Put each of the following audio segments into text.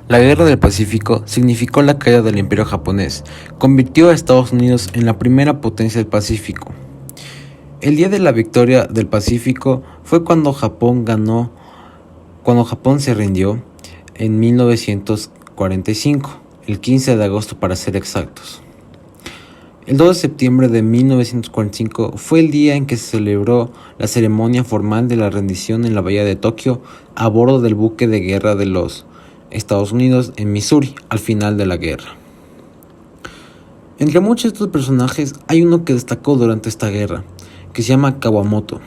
La Guerra del Pacífico significó la caída del Imperio japonés, convirtió a Estados Unidos en la primera potencia del Pacífico. El día de la victoria del Pacífico fue cuando Japón se rindió en 1945, el 15 de agosto para ser exactos. El 2 de septiembre de 1945 fue el día en que se celebró la ceremonia formal de la rendición en la bahía de Tokio a bordo del buque de guerra de los Estados Unidos en Missouri al final de la guerra. Entre muchos de estos personajes hay uno que destacó durante esta guerra, que se llama Kawamoto.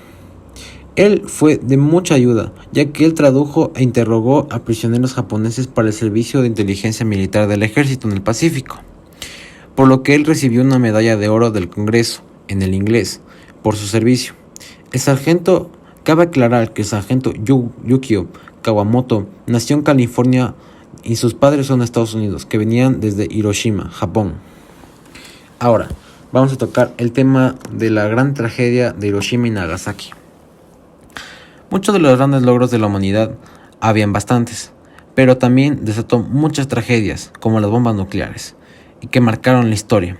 Él fue de mucha ayuda, ya que él tradujo e interrogó a prisioneros japoneses para el servicio de inteligencia militar del ejército en el Pacífico, por lo que él recibió una medalla de oro del Congreso, en el inglés, por su servicio. Cabe aclarar que el sargento Yukio Kawamoto nació en California y sus padres son de Estados Unidos, que venían desde Hiroshima, Japón. Ahora, vamos a tocar el tema de la gran tragedia de Hiroshima y Nagasaki. Muchos de los grandes logros de la humanidad, habían bastantes, pero también desató muchas tragedias, como las bombas nucleares, y que marcaron la historia.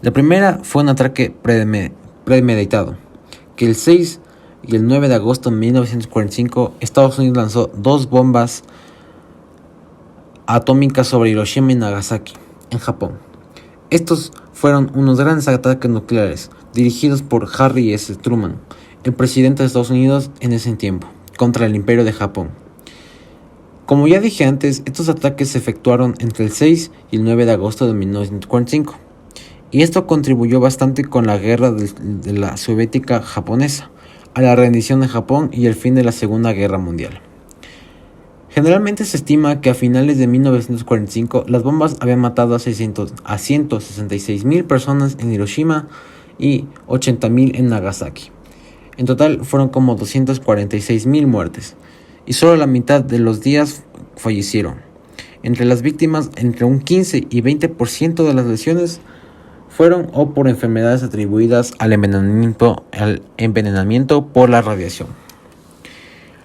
La primera fue un ataque premeditado, que el 6 y el 9 de agosto de 1945 Estados Unidos lanzó 2 bombas atómicas sobre Hiroshima y Nagasaki, en Japón. Estos fueron unos grandes ataques nucleares, dirigidos por Harry S. Truman, el presidente de Estados Unidos en ese tiempo, contra el Imperio de Japón. Como ya dije antes, estos ataques se efectuaron entre el 6 y el 9 de agosto de 1945, y esto contribuyó bastante con la guerra de la soviética japonesa, a la rendición de Japón y el fin de la Segunda Guerra Mundial. Generalmente se estima que a finales de 1945 las bombas habían matado a 166,000 personas en Hiroshima y 80,000 en Nagasaki. En total fueron como 246,000 muertes, y solo la mitad de los días fallecieron. Entre las víctimas, entre un 15 y 20% de las lesiones fueron o por enfermedades atribuidas al envenenamiento por la radiación.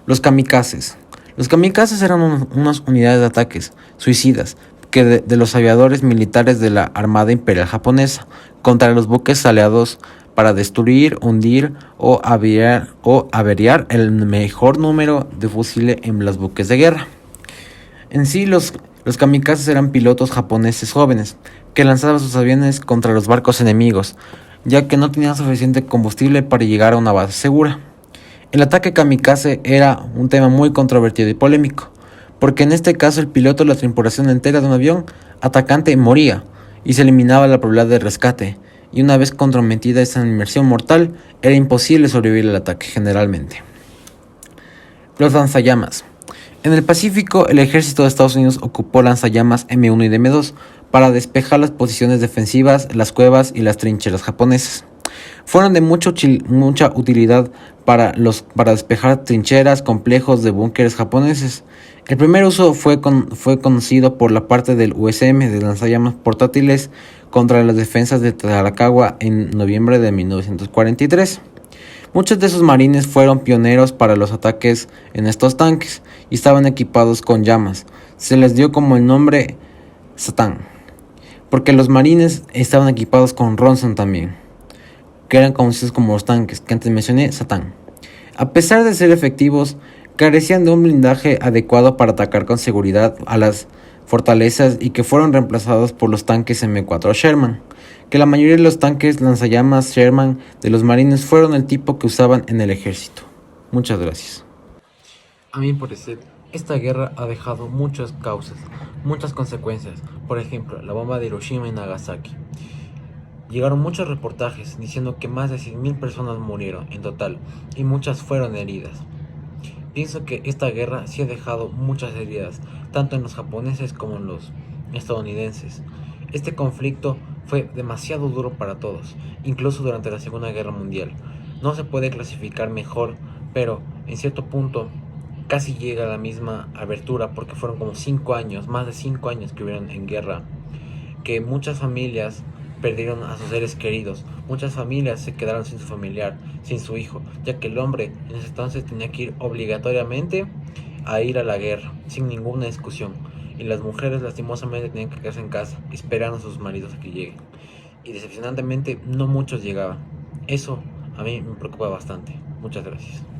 Los kamikazes. Los kamikazes eran unas unidades de ataques suicidas que de los aviadores militares de la Armada Imperial Japonesa contra los buques aliados para destruir, hundir o averiar el mejor número de fusiles en los buques de guerra. En sí, los kamikazes eran pilotos japoneses jóvenes que lanzaban sus aviones contra los barcos enemigos, ya que no tenían suficiente combustible para llegar a una base segura. El ataque kamikaze era un tema muy controvertido y polémico, porque en este caso el piloto o la tripulación entera de un avión atacante moría y se eliminaba la probabilidad de rescate, y una vez comprometida esa inmersión mortal, era imposible sobrevivir al ataque generalmente. Los lanzallamas. En el Pacífico, el ejército de Estados Unidos ocupó lanzallamas M1 y M2 para despejar las posiciones defensivas, las cuevas y las trincheras japonesas. Fueron de mucha utilidad para despejar trincheras, complejos de búnkeres japoneses. El primer uso fue conocido por la parte del USM de lanzallamas portátiles contra las defensas de Tarawa en noviembre de 1943. Muchos de esos marines fueron pioneros para los ataques en estos tanques y estaban equipados con llamas. Se les dio como el nombre Satan, porque los marines estaban equipados con Ronson también, que eran conocidos como los tanques que antes mencioné, Satan. A pesar de ser efectivos, carecían de un blindaje adecuado para atacar con seguridad a las fortalezas y que fueron reemplazados por los tanques M4 Sherman, que la mayoría de los tanques lanzallamas Sherman de los marines fueron el tipo que usaban en el ejército. Muchas gracias. A mi parecer, esta guerra ha dejado muchas causas, muchas consecuencias. Por ejemplo, la bomba de Hiroshima y Nagasaki. Llegaron muchos reportajes diciendo que más de 100,000 personas murieron en total y muchas fueron heridas. Pienso que esta guerra sí ha dejado muchas heridas, tanto en los japoneses como en los estadounidenses. Este conflicto fue demasiado duro para todos, incluso durante la Segunda Guerra Mundial. No se puede clasificar mejor, pero en cierto punto casi llega a la misma abertura, porque fueron como 5 años, más de 5 años que hubieron en guerra, que muchas familias perdieron a sus seres queridos. Muchas familias se quedaron sin su familiar, sin su hijo, ya que el hombre en ese entonces tenía que ir obligatoriamente a ir a la guerra, sin ninguna discusión. y las mujeres lastimosamente tenían que quedarse en casa esperando a sus maridos a que lleguen. Y decepcionantemente no muchos llegaban. Eso a mí me preocupa bastante. Muchas gracias.